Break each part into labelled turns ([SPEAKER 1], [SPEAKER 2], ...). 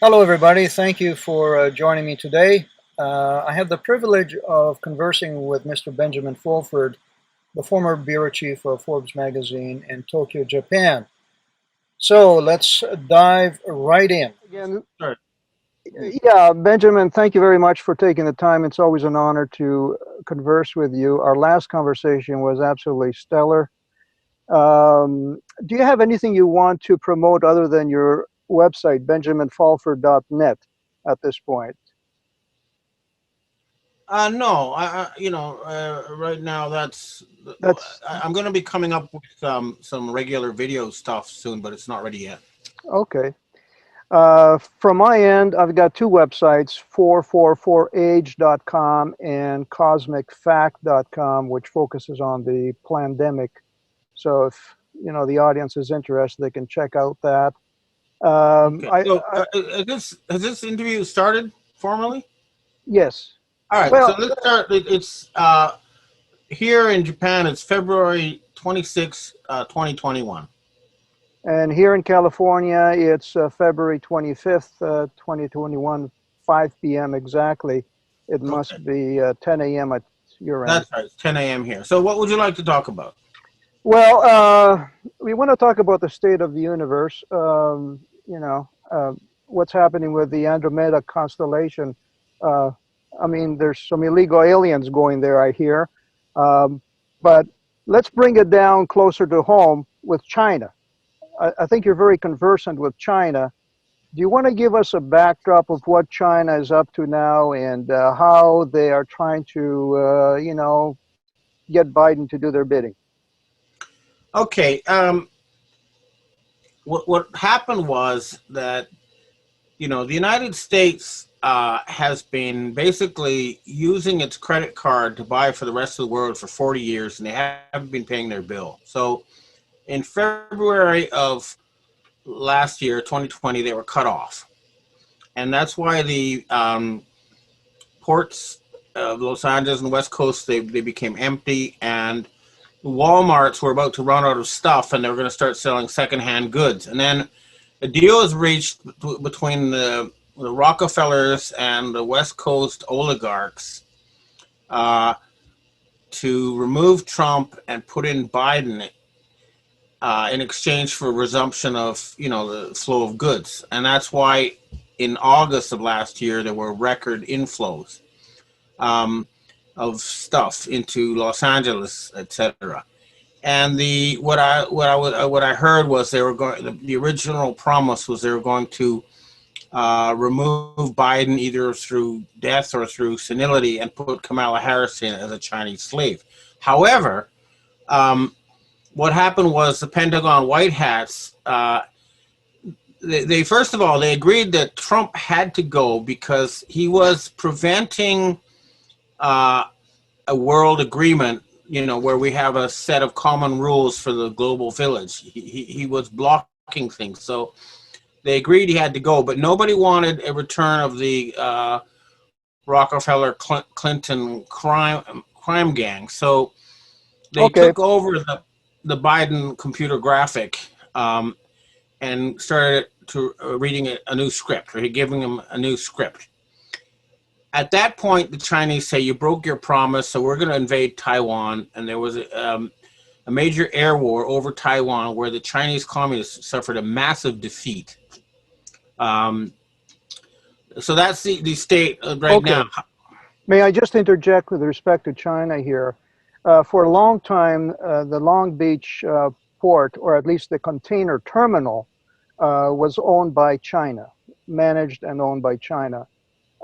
[SPEAKER 1] Hello, everybody. Thank you for joining me today. I have the privilege of conversing with Mr. Benjamin Fulford, the former bureau chief of Forbes magazine in Tokyo, Japan. So let's dive right in.
[SPEAKER 2] Again,
[SPEAKER 3] Sure.
[SPEAKER 2] yeah, Benjamin, thank you very much for taking the time. It's always an honor to converse with you. Our last conversation was absolutely stellar. Do you have anything you want to promote other than your website, benjaminfalford.net, at this point?
[SPEAKER 3] No, right now
[SPEAKER 2] That's
[SPEAKER 3] I'm going to be coming up with some regular video stuff soon, but it's not ready yet.
[SPEAKER 2] okay. From my end, I've got two websites, 444age.com and cosmicfact.com, which focuses on the pandemic. So if the audience is interested, they can check out that.
[SPEAKER 3] Okay. So, has this interview started formally?
[SPEAKER 2] Yes.
[SPEAKER 3] All right. So
[SPEAKER 2] Well,
[SPEAKER 3] let's start. It's here in Japan. It's February 26, 2021.
[SPEAKER 2] and here in California, it's February 25th, 2021, 5 p.m. exactly. It
[SPEAKER 3] Okay,
[SPEAKER 2] must be 10 a.m. at your end.
[SPEAKER 3] that's right. It's 10 a.m. here. So, what would you like to talk about?
[SPEAKER 2] Well, we want to talk about the state of the universe. What's happening with the Andromeda constellation. Uh, I mean, there's some illegal aliens going there, I hear. Um, but let's bring it down closer to home with China. I think you're very conversant with China. Do you want to give us a backdrop of what China is up to now and how they are trying to, get Biden to do their bidding?
[SPEAKER 3] Okay. What happened was that the United States has been basically using its credit card to buy for the rest of the world for 40 years, and they haven't been paying their bill. So in February of last year, 2020, they were cut off. And that's why the ports of Los Angeles and the West Coast, they became empty, and Walmarts were about to run out of stuff, and they were going to start selling secondhand goods. And then a deal is reached between the Rockefellers and the West Coast oligarchs uh, to remove Trump and put in Biden in exchange for resumption of the flow of goods, and that's why in August of last year there were record inflows um, of stuff into Los Angeles, etc. And the what I heard was they were going. The original promise was they were going to remove Biden either through death or through senility and put Kamala Harris in as a Chinese slave. However, um, what happened was the Pentagon White Hats. They first of all they agreed that Trump had to go because he was preventing uh, a world agreement, where we have a set of common rules for the global village. He was blocking things. So they agreed he had to go, but nobody wanted a return of the Rockefeller Clinton crime gang. So they
[SPEAKER 2] Okay.
[SPEAKER 3] took over the Biden computer graphic and started to reading a new script, or giving him a new script. At that point, the Chinese say, you broke your promise, so we're going to invade Taiwan. And there was a major air war over Taiwan where the Chinese communists suffered a massive defeat. Um, so that's the state right now.
[SPEAKER 2] Okay. May I just interject with respect to China here? For a long time, the Long Beach port, or at least the container terminal, was owned by China, managed and owned by China.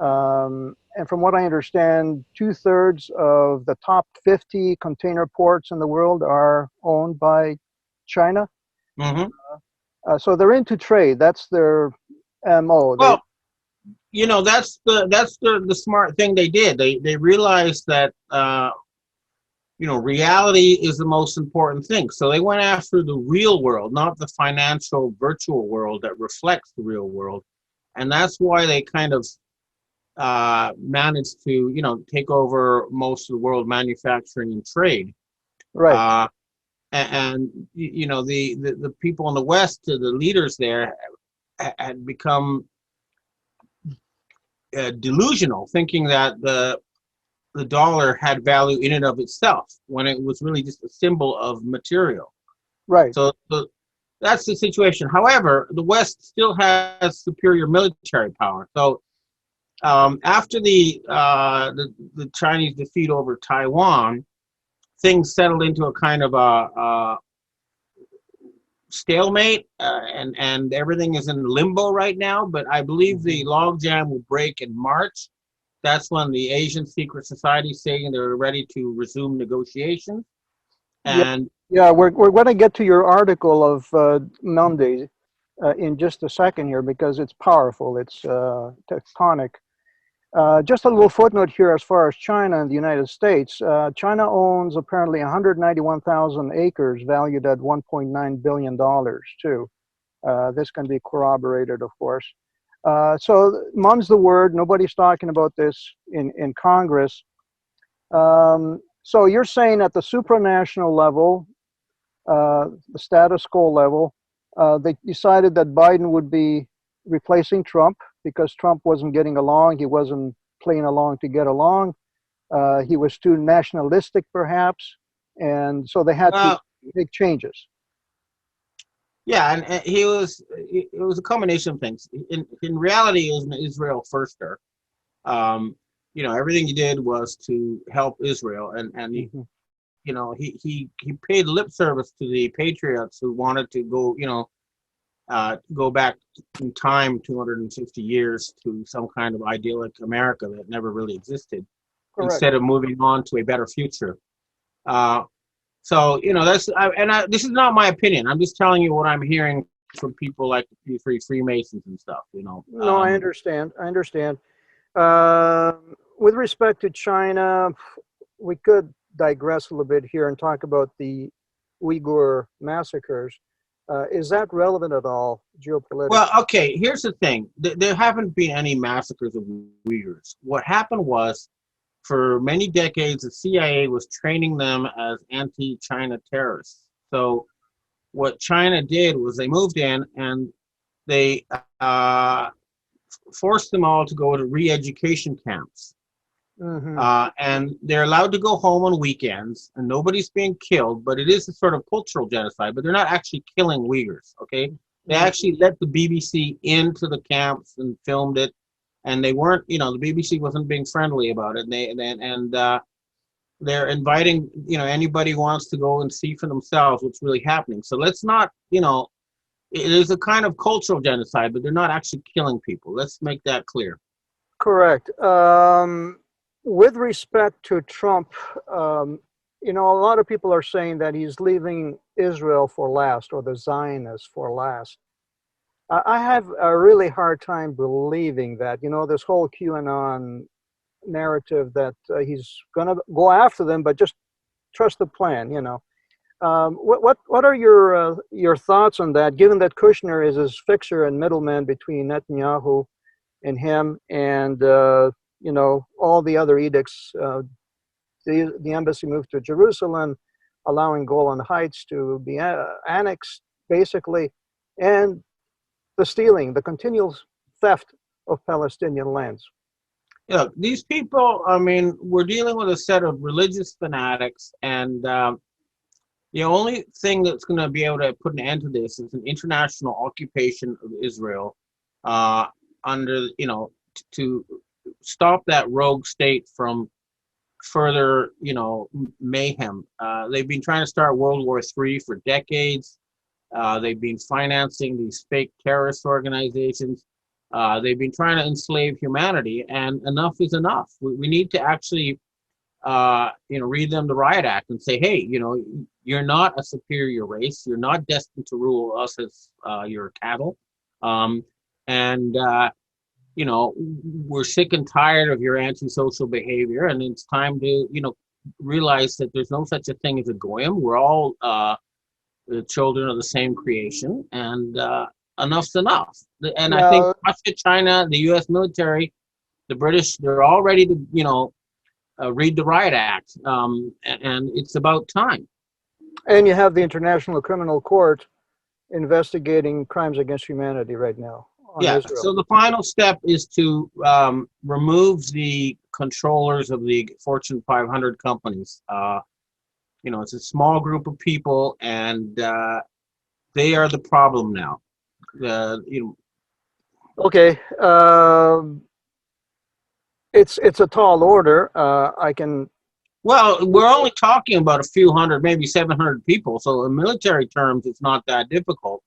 [SPEAKER 2] And from what I understand, two-thirds of the top 50 container ports in the world are owned by China.
[SPEAKER 3] Hmm.
[SPEAKER 2] So they're into trade. That's their MO.
[SPEAKER 3] Well, that's the smart thing they did. They realized that reality is the most important thing. So they went after the real world, not the financial virtual world that reflects the real world, and that's why they kind of managed to take over most of the world manufacturing and trade.
[SPEAKER 2] Right.
[SPEAKER 3] Uh, and the people in the West, the leaders there, had become delusional, thinking that the dollar had value in and of itself when it was really just a symbol of material.
[SPEAKER 2] Right.
[SPEAKER 3] So that's the situation. However, the West still has superior military power. So after the Chinese defeat over Taiwan, things settled into a kind of a stalemate, and everything is in limbo right now. But I believe the logjam will break in March. That's when the Asian secret society is saying they're ready to resume negotiations.
[SPEAKER 2] Yeah.
[SPEAKER 3] And
[SPEAKER 2] Yeah. We're going to get to your article of Monday in just a second here because it's powerful. It's tectonic. Just a little footnote here as far as China and the United States. China owns apparently 191,000 acres valued at $1.9 billion, too. This can be corroborated, of course. So, mum's the word. Nobody's talking about this in Congress. So, you're saying at the supranational level, the status quo level, they decided that Biden would be replacing Trump because Trump wasn't getting along. He wasn't playing along to get along. He was too nationalistic, perhaps. And so they had to
[SPEAKER 3] well,
[SPEAKER 2] make changes.
[SPEAKER 3] yeah, and it was a combination of things. In reality, he was an Israel firster. Um, everything he did was to help Israel, and
[SPEAKER 2] Mhm.
[SPEAKER 3] he paid lip service to the patriots who wanted to go back in time 250 years to some kind of idyllic America that never really existed,
[SPEAKER 2] Correct.
[SPEAKER 3] instead of moving on to a better future. Uh, so this is not my opinion. I'm just telling you what I'm hearing from people like the Freemasons and stuff.
[SPEAKER 2] No, I understand. I understand. With respect to China, we could digress a little bit here and talk about the Uyghur massacres. Is that relevant at all geopolitically?
[SPEAKER 3] Well, okay. Here's the thing: there haven't been any massacres of Uyghurs. What happened was, for many decades, the CIA was training them as anti-China terrorists. So what China did was they moved in and they forced them all to go to re-education camps.
[SPEAKER 2] Hmm.
[SPEAKER 3] And they're allowed to go home on weekends, and nobody's being killed, but it is a sort of cultural genocide. But they're not actually killing Uyghurs, okay? They actually let the BBC into the camps and filmed it, and they weren't, the BBC wasn't being friendly about it. They're inviting, anybody who wants to go and see for themselves what's really happening. So let's not, it is a kind of cultural genocide, but they're not actually killing people. Let's make that clear.
[SPEAKER 2] Correct. With respect to Trump, a lot of people are saying that he's leaving Israel for last or the Zionists for last. I have a really hard time believing that. This whole QAnon narrative that he's going to go after them, but just trust the plan. What are your thoughts on that? Given that Kushner is his fixer and middleman between Netanyahu and him, and all the other edicts, the embassy moved to Jerusalem, allowing Golan Heights to be annexed, basically, and the continual theft of Palestinian lands.
[SPEAKER 3] These people, I mean, we're dealing with a set of religious fanatics, and the only thing that's going to be able to put an end to this is an international occupation of Israel, under, to stop that rogue state from further, mayhem. They've been trying to start World War III for decades. They've been financing these fake terrorist organizations. They've been trying to enslave humanity, and enough is enough. We need to actually, read them the Riot Act and say, hey, you're not a superior race. You're not destined to rule us as your cattle. And we're sick and tired of your antisocial behavior, and it's time to, realize that there's no such a thing as a goyim. We're all the children of the same creation, and enough's enough. And I think
[SPEAKER 2] Now,
[SPEAKER 3] Russia, China, the U.S. military, the British, they're all ready to, read the Riot Act, and it's about time.
[SPEAKER 2] and you have the International Criminal Court investigating crimes against humanity right now on
[SPEAKER 3] Yeah.
[SPEAKER 2] Israel.
[SPEAKER 3] So the final step is to remove the controllers of the Fortune 500 companies. It's a small group of people, and they are the problem now. Uh, you know,
[SPEAKER 2] Okay, it's a tall order. I can.
[SPEAKER 3] well, we're only talking about a few hundred, maybe 700 people. So in military terms, it's not that difficult.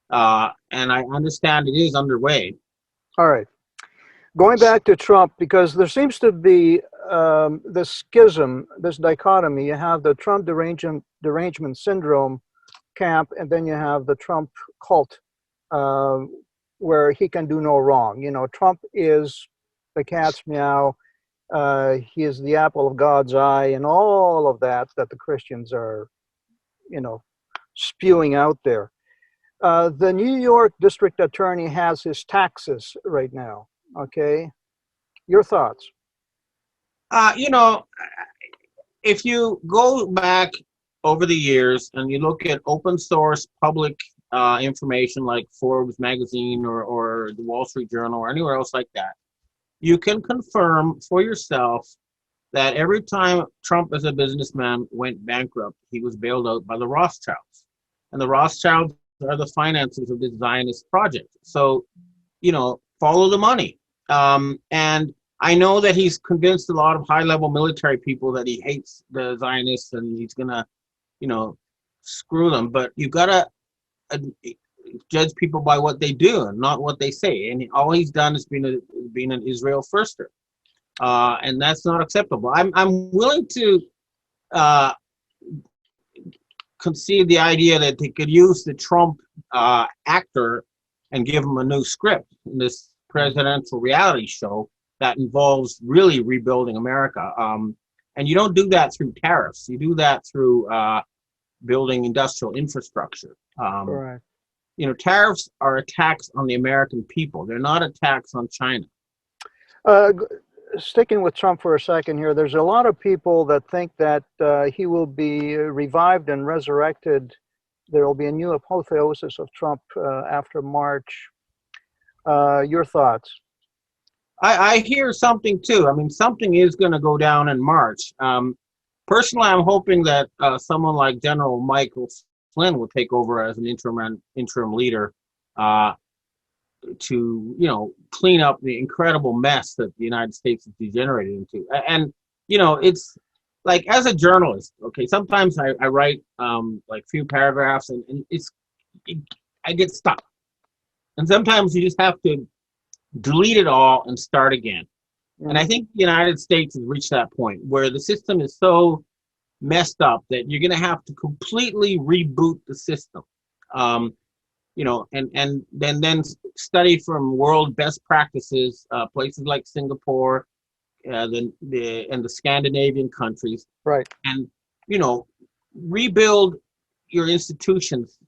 [SPEAKER 3] And I understand it is underway.
[SPEAKER 2] All right. Going back to Trump, because there seems to be this schism, this dichotomy. You have the Trump derangement syndrome camp, and then you have the Trump cult, uh, where he can do no wrong. You know, Trump is the cat's meow. He is the apple of God's eye, and all of that the Christians are, you know, spewing out there. The New York District Attorney has his taxes right now. Okay, your thoughts?
[SPEAKER 3] Uh, you know, if you go back over the years and you look at open source public information like Forbes magazine or the Wall Street Journal or anywhere else like that, you can confirm for yourself that every time Trump as a businessman went bankrupt, he was bailed out by the Rothschilds. And the Rothschilds are the financiers of the Zionist project. So, follow the money. And I know that he's convinced a lot of high-level military people that he hates the Zionists and he's going to, screw them. But you've got to judge people by what they do and not what they say. And all he's done is been an Israel firster. And that's not acceptable. I'm willing to concede the idea that they could use the Trump actor and give him a new script in this presidential reality show that involves really rebuilding America. And you don't do that through tariffs. You do that through building industrial infrastructure.
[SPEAKER 2] Correct.
[SPEAKER 3] Tariffs are a tax on the American people. They're not a tax on China.
[SPEAKER 2] Uh, Sticking with Trump for a second here, there's a lot of people that think that he will be revived and resurrected. There will be a new apotheosis of Trump after March. Your thoughts?
[SPEAKER 3] I hear something too. I mean, something is going to go down in March. Personally, I'm hoping that someone like General Michael Flynn will take over as an interim leader to clean up the incredible mess that the United States has degenerated into. And it's like, as a journalist, okay, sometimes I write like few paragraphs and I get stuck. And sometimes you just have to delete it all and start again. And I think the United States has reached that point where the system is so messed up that you're going to have to completely reboot the system. And then study from world best practices, places like Singapore, and the Scandinavian countries,
[SPEAKER 2] Right.
[SPEAKER 3] and rebuild your institutions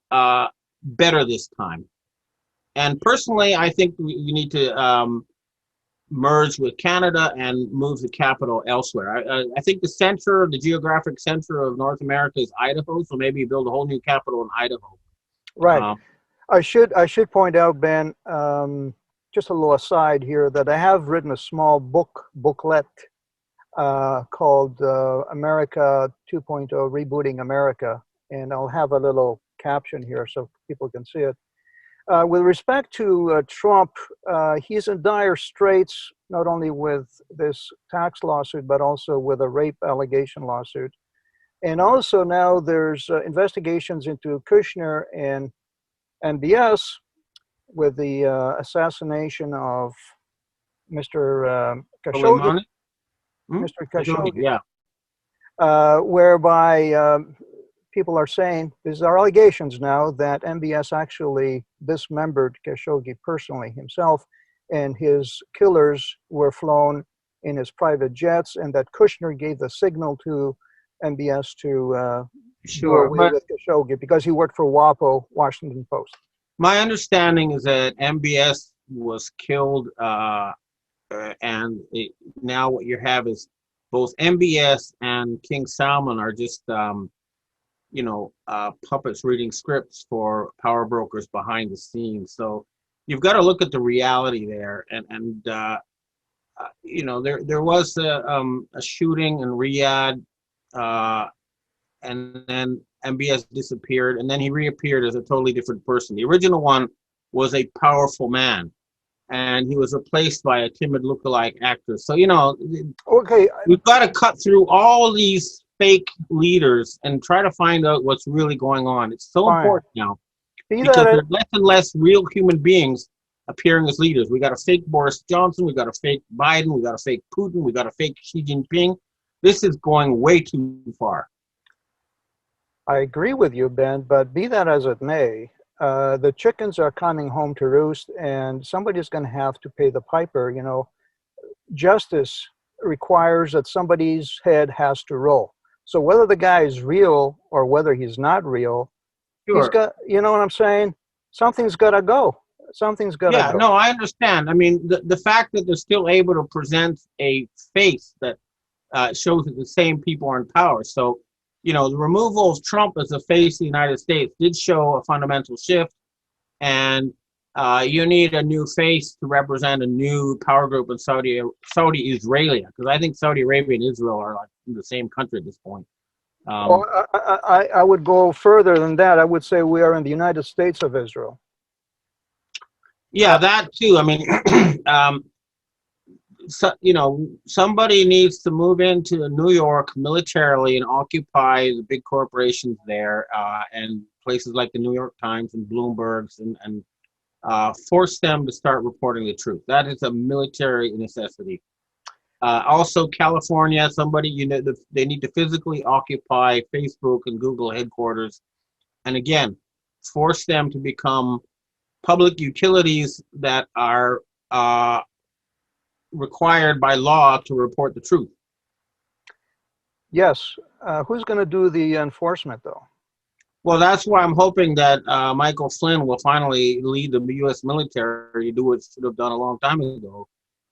[SPEAKER 3] better this time. And personally, I think we need to merge with Canada and move the capital elsewhere. I think the geographic center of North America is Idaho, so maybe build a whole new capital in Idaho.
[SPEAKER 2] Right. I should point out, Ben, just a little aside here, that I have written a small booklet called America 2.0 Rebooting America, and I'll have a little caption here so people can see it. With respect to Trump, he's in dire straits, not only with this tax lawsuit, but also with a rape allegation lawsuit. And also now there's investigations into Kushner and MBS with the assassination of Mr. Khashoggi. Mr. Khashoggi,
[SPEAKER 3] yeah.
[SPEAKER 2] Whereby people are saying, these are allegations now, that MBS actually dismembered Khashoggi personally himself, and his killers were flown in his private jets, and that Kushner gave the signal to MBS to do away with Khashoggi because he worked for WAPO, Washington Post.
[SPEAKER 3] My understanding is that MBS was killed, and now what you have is both MBS and King Salman are just puppets reading scripts for power brokers behind the scenes. So you've got to look at the reality there. And there was a shooting in Riyadh, and then MBS disappeared, and then he reappeared as a totally different person. The original one was a powerful man, and he was replaced by a timid lookalike actor. So,
[SPEAKER 2] Okay,
[SPEAKER 3] we've got to cut through all these fake leaders and try to find out what's really going on. It's so
[SPEAKER 2] fine.
[SPEAKER 3] important now
[SPEAKER 2] Be
[SPEAKER 3] because
[SPEAKER 2] that it,
[SPEAKER 3] there's less and less real human beings appearing as leaders. We got a fake Boris Johnson, we got a fake Biden, we got a fake Putin, we got a fake Xi Jinping. This is going way too far.
[SPEAKER 2] I agree with you, Ben, but be that as it may, the chickens are coming home to roost, and somebody's going to have to pay the piper. Justice requires that somebody's head has to roll. So whether the guy is real or whether he's not real, he's
[SPEAKER 3] Sure.
[SPEAKER 2] got, you know what I'm saying? Something's got to go. Something's got to
[SPEAKER 3] Yeah,
[SPEAKER 2] go.
[SPEAKER 3] no, I understand. I mean, the fact that they're still able to present a face that shows that the same people are in power. So, the removal of Trump as the face of the United States did show a fundamental shift, and you need a new face to represent a new power group in Saudi Israelia, because I think Saudi Arabia and Israel are like in the same country at this point.
[SPEAKER 2] Well, I would go further than that. I would say we are in the United States of Israel.
[SPEAKER 3] Yeah, that too. I mean, somebody needs to move into New York militarily and occupy the big corporations there, and places like the New York Times and Bloomberg's, and force them to start reporting the truth. That is a military necessity. Also, California, they need to physically occupy Facebook and Google headquarters, and again, force them to become public utilities that are required by law to report the truth.
[SPEAKER 2] Yes. Who's going to do the enforcement, though?
[SPEAKER 3] Well, that's why I'm hoping that Michael Flynn will finally lead the U.S. military to do what it should have done a long time ago,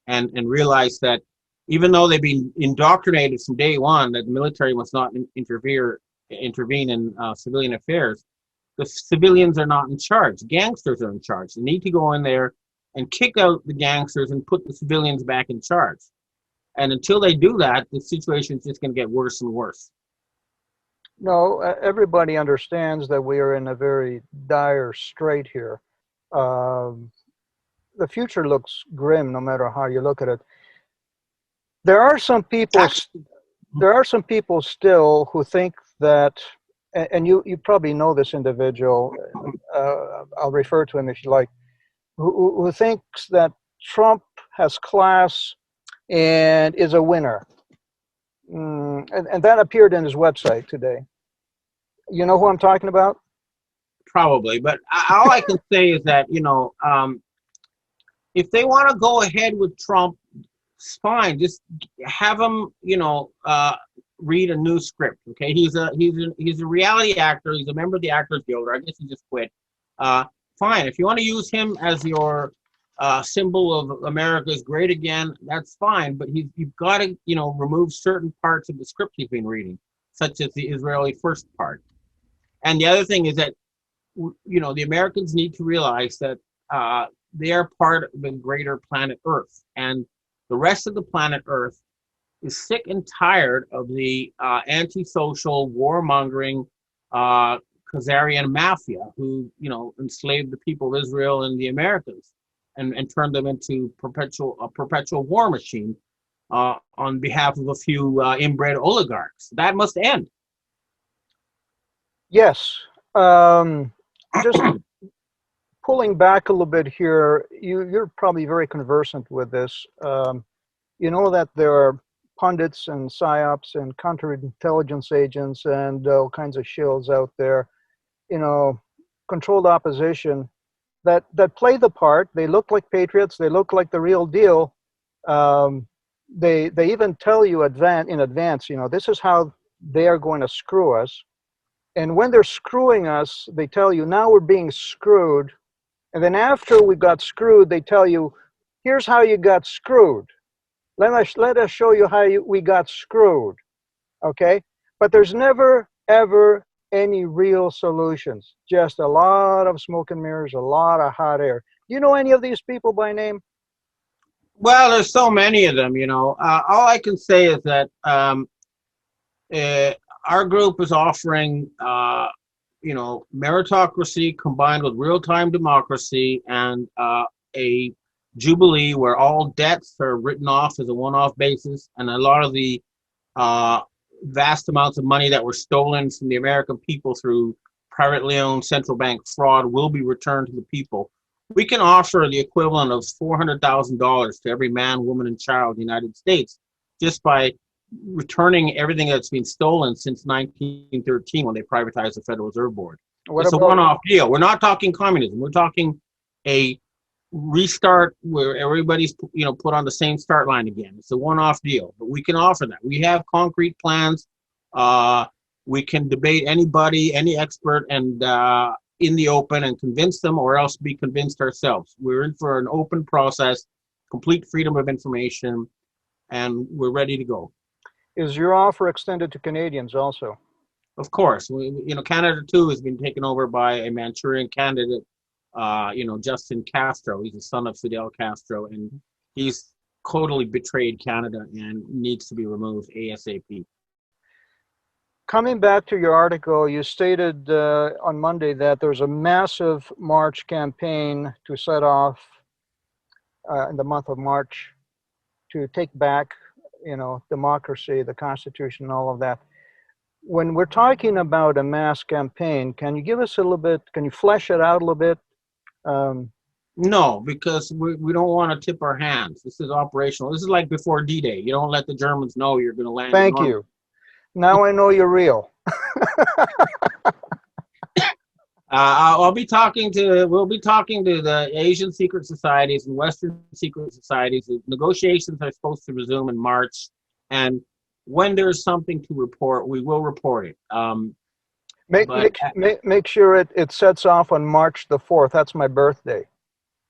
[SPEAKER 3] and realize that even though they've been indoctrinated from day one that the military must not intervene in civilian affairs, the civilians are not in charge. Gangsters are in charge. They need to go in there and kick out the gangsters and put the civilians back in charge. And until they do that, the situation is just going to get worse and worse.
[SPEAKER 2] No, everybody understands that we are in a very dire strait here. Um, the future looks grim, no matter how you look at it. There are some people. There are some people still who think that, and you probably know this individual. I'll refer to him if you like. Who thinks that Trump has class and is a winner. And that appeared in his website today. You know who I'm talking about?
[SPEAKER 3] Probably, but all I can say is that if they want to go ahead with Trump, it's fine. Just have him, read a new script. Okay, he's a reality actor. He's a member of the Actors Guild. Or I guess he just quit. Fine. If you want to use him as your symbol of America's great again, that's fine. But you've got to, remove certain parts of the script he's been reading, such as the Israeli first part. And the other thing is that, the Americans need to realize that they are part of the greater planet Earth, and the rest of the planet Earth is sick and tired of the antisocial, warmongering Khazarian mafia who, enslaved the people of Israel and the Americans and turned them into a perpetual war machine on behalf of a few inbred oligarchs. That must end.
[SPEAKER 2] Yes. Just pulling back a little bit here, you're probably very conversant with this. You know that there are pundits and psyops and counterintelligence agents and all kinds of shills out there, controlled opposition that play the part. They look like patriots. They look like the real deal. They even tell you in advance, this is how they are going to screw us. And when they're screwing us, they tell you, now we're being screwed. And then after we got screwed, they tell you, here's how you got screwed. Let us show you how we got screwed. Okay? But there's never, ever any real solutions. Just a lot of smoke and mirrors, a lot of hot air. You know any of these people by name?
[SPEAKER 3] Well, there's so many of them, you know. All I can say is that uh, our group is offering, you know, meritocracy combined with real-time democracy and a jubilee where all debts are written off as a one-off basis, and a lot of the uh, vast amounts of money that were stolen from the American people through privately owned central bank fraud will be returned to the people. We can offer the equivalent of $400,000 to every man, woman, and child in the United States just by returning everything that's been stolen since 1913 when they privatized the Federal Reserve Board.
[SPEAKER 2] What
[SPEAKER 3] It's a
[SPEAKER 2] about
[SPEAKER 3] one-off deal. We're not talking communism. We're talking a restart where everybody's, you know, put on the same start line again. It's a one-off deal, but we can offer that. We have concrete plans. We can debate anybody, any expert, and in the open and convince them, or else be convinced ourselves. We're in for an open process, complete freedom of information, and we're ready to go.
[SPEAKER 2] is your offer extended to Canadians also?
[SPEAKER 3] Of course, you know, Canada too has been taken over by a Manchurian candidate, you know, Justin Castro. He's the son of Fidel Castro, and he's totally betrayed Canada and needs to be removed ASAP.
[SPEAKER 2] Coming back to your article, you stated on Monday that there's a massive March campaign to set off in the month of March to take back, you know, democracy, the Constitution, all of that. When we're talking about a mass campaign, can you give us a little bit, can you flesh it out a little bit? Um,
[SPEAKER 3] No, because we don't want to tip our hands. This is operational. This is like before D-Day. You don't let the Germans know you're going to land in
[SPEAKER 2] Thank
[SPEAKER 3] Normandy.
[SPEAKER 2] you. Now I know you're real.
[SPEAKER 3] We'll be talking to the Asian secret societies and Western secret societies. The negotiations are supposed to resume in March, and when there's something to report, we will report it.
[SPEAKER 2] Make,
[SPEAKER 3] But
[SPEAKER 2] make sure it sets off on March the 4th. That's my birthday.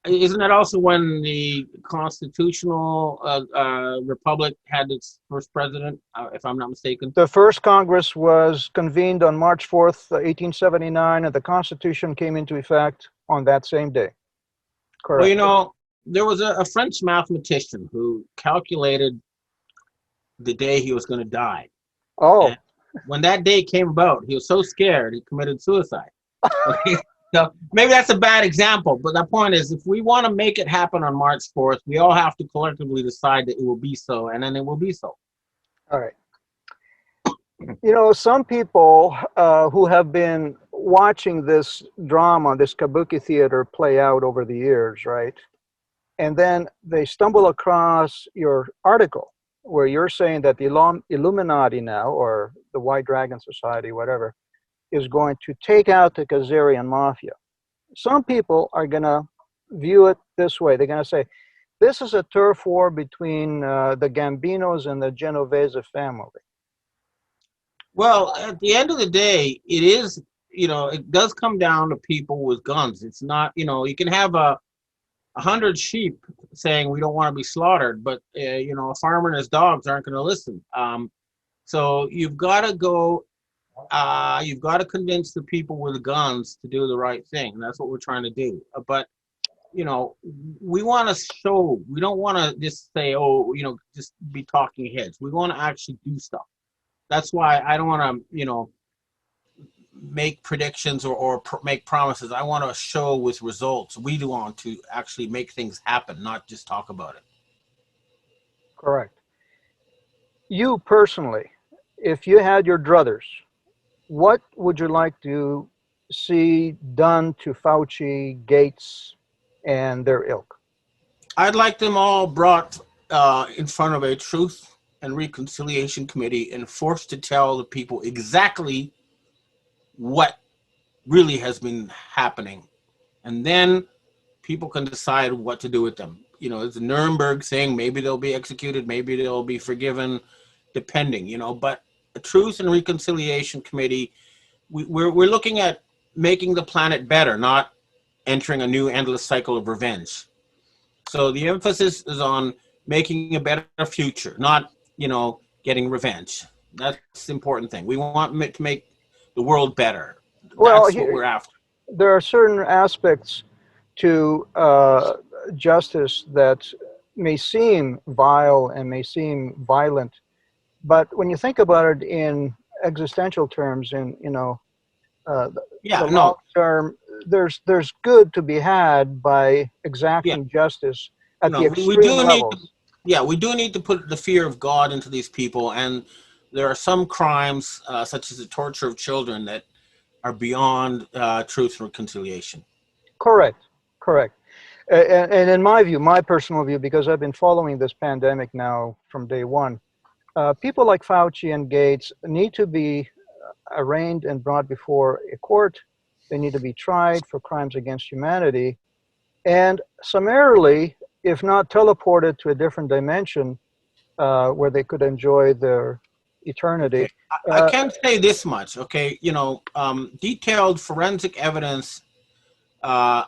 [SPEAKER 3] isn't that also when the constitutional republic had its first president, if I'm not mistaken?
[SPEAKER 2] The first Congress was convened on March 4th, 1879, and the Constitution came into effect on that same day. Correct.
[SPEAKER 3] Well, you know, there was a French mathematician who calculated the day he was going to die.
[SPEAKER 2] Oh,
[SPEAKER 3] And when that day came about, he was so scared he committed suicide. Okay? So maybe that's a bad example, but the point is, if we want to make it happen on March 4th, we all have to collectively decide that it will be so, and then it will be so.
[SPEAKER 2] all right. You know, some people who have been watching this drama, this kabuki theater play out over the years, right? And then they stumble across your article where you're saying that the Illuminati now, or the White Dragon Society, whatever, is going to take out the Khazarian mafia. Some people are going to view it this way. They're going to say, this is a turf war between the Gambinos and the Genovese family.
[SPEAKER 3] Well, at the end of the day, it is, you know, it does come down to people with guns. It's not, you know, you can have 100 sheep saying we don't want to be slaughtered, but you know, a farmer and his dogs aren't going to listen. So you've got to go. You've got to convince the people with guns to do the right thing, and that's what we're trying to do. But you know, we want to show. We don't want to just say, oh, you know, just be talking heads. We want to actually do stuff. That's why I don't want to, you know, make predictions or make promises. I want to show with results. We do want to actually make things happen, not just talk about it.
[SPEAKER 2] Correct. You personally, if you had your druthers, what would you like to see done to Fauci, Gates, and their ilk?
[SPEAKER 3] I'd like them all brought in front of a Truth and Reconciliation Committee and forced to tell the people exactly what really has been happening. And then people can decide what to do with them. You know, it's a Nuremberg thing. Maybe they'll be executed. Maybe they'll be forgiven, depending, you know. But a Truth and Reconciliation Committee, we're looking at making the planet better, not entering a new endless cycle of revenge. So the emphasis is on making a better future, not, you know, getting revenge. That's the important thing. We want to make the world better.
[SPEAKER 2] Well,
[SPEAKER 3] That's what we're after.
[SPEAKER 2] there are certain aspects to justice that may seem vile and may seem violent, but when you think about it in existential terms, in
[SPEAKER 3] Yeah,
[SPEAKER 2] the long
[SPEAKER 3] no,
[SPEAKER 2] term, there's good to be had by
[SPEAKER 3] yeah,
[SPEAKER 2] exacting justice
[SPEAKER 3] you
[SPEAKER 2] at the
[SPEAKER 3] know, we
[SPEAKER 2] extreme
[SPEAKER 3] do need to,
[SPEAKER 2] levels.
[SPEAKER 3] yeah, we do need to put the fear of God into these people, and there are some crimes, such as the torture of children, that are beyond truth and reconciliation.
[SPEAKER 2] Correct, correct. And in my view, my personal view, because I've been following this pandemic now from day one, people like Fauci and Gates need to be arraigned and brought before a court. They need to be tried for crimes against humanity, and summarily, if not teleported to a different dimension where they could enjoy their eternity.
[SPEAKER 3] Okay, I
[SPEAKER 2] Uh,
[SPEAKER 3] can say this much. Okay, detailed forensic evidence uh,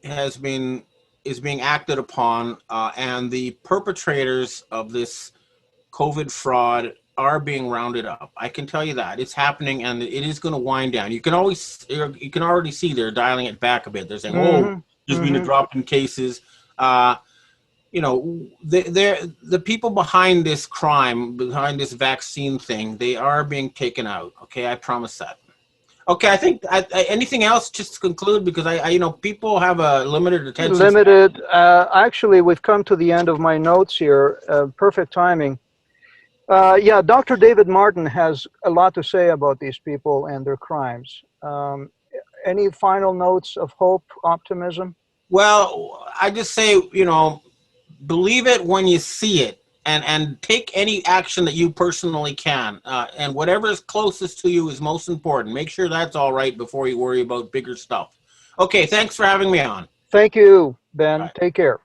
[SPEAKER 3] has been is being acted upon, and the perpetrators of this COVID fraud are being rounded up. I can tell you that it's happening, and it is going to wind down. You can already see they're dialing it back a bit. They're saying, "Oh,
[SPEAKER 2] mhm,
[SPEAKER 3] there's been a
[SPEAKER 2] mhm.
[SPEAKER 3] drop in cases." Uh, the people behind this crime, behind this vaccine thing, they are being taken out. Okay, I promise that. Okay, I think anything else just to conclude, because people have a limited attention span.
[SPEAKER 2] Limited. Actually, we've come to the end of my notes here. Perfect timing. Yeah, Dr. David Martin has a lot to say about these people and their crimes. Any final notes of hope, optimism?
[SPEAKER 3] Well, I just say, believe it when you see it, and take any action that you personally can, and whatever is closest to you is most important. Make sure that's all right before you worry about bigger stuff. Okay, thanks for having me on.
[SPEAKER 2] Thank you, Ben.
[SPEAKER 3] Bye.
[SPEAKER 2] Take care.